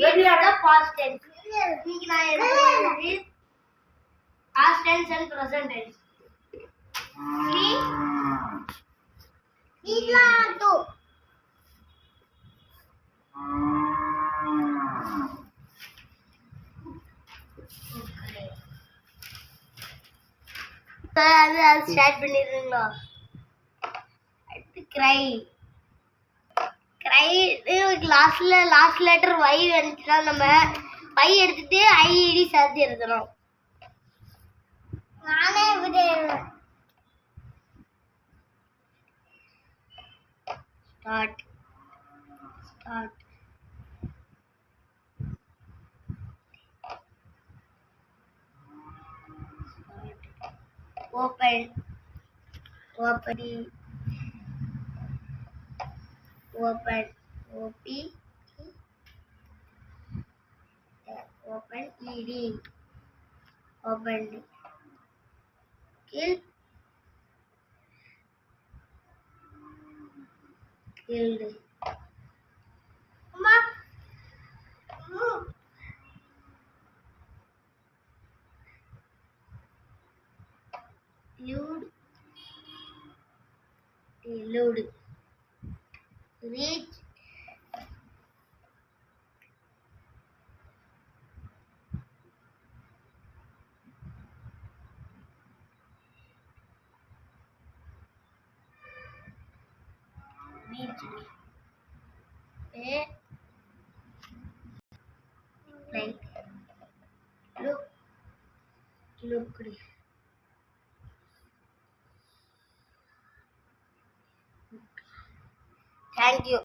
வீடியோட past tense. இன்னைக்கு நான் எழுதுறது past tense and present tense. Vilado. அது ஸ்டார்ட் பண்ணிடுறீங்களா? அடுத்து cry. cry last letter y வந்துச்சுன்னா நம்ம y எடுத்துட்டு ஐடி சேர்த்து எழுதணும். நானே இப்படி start open op open ed opened killed Mama load reach like looked thank you.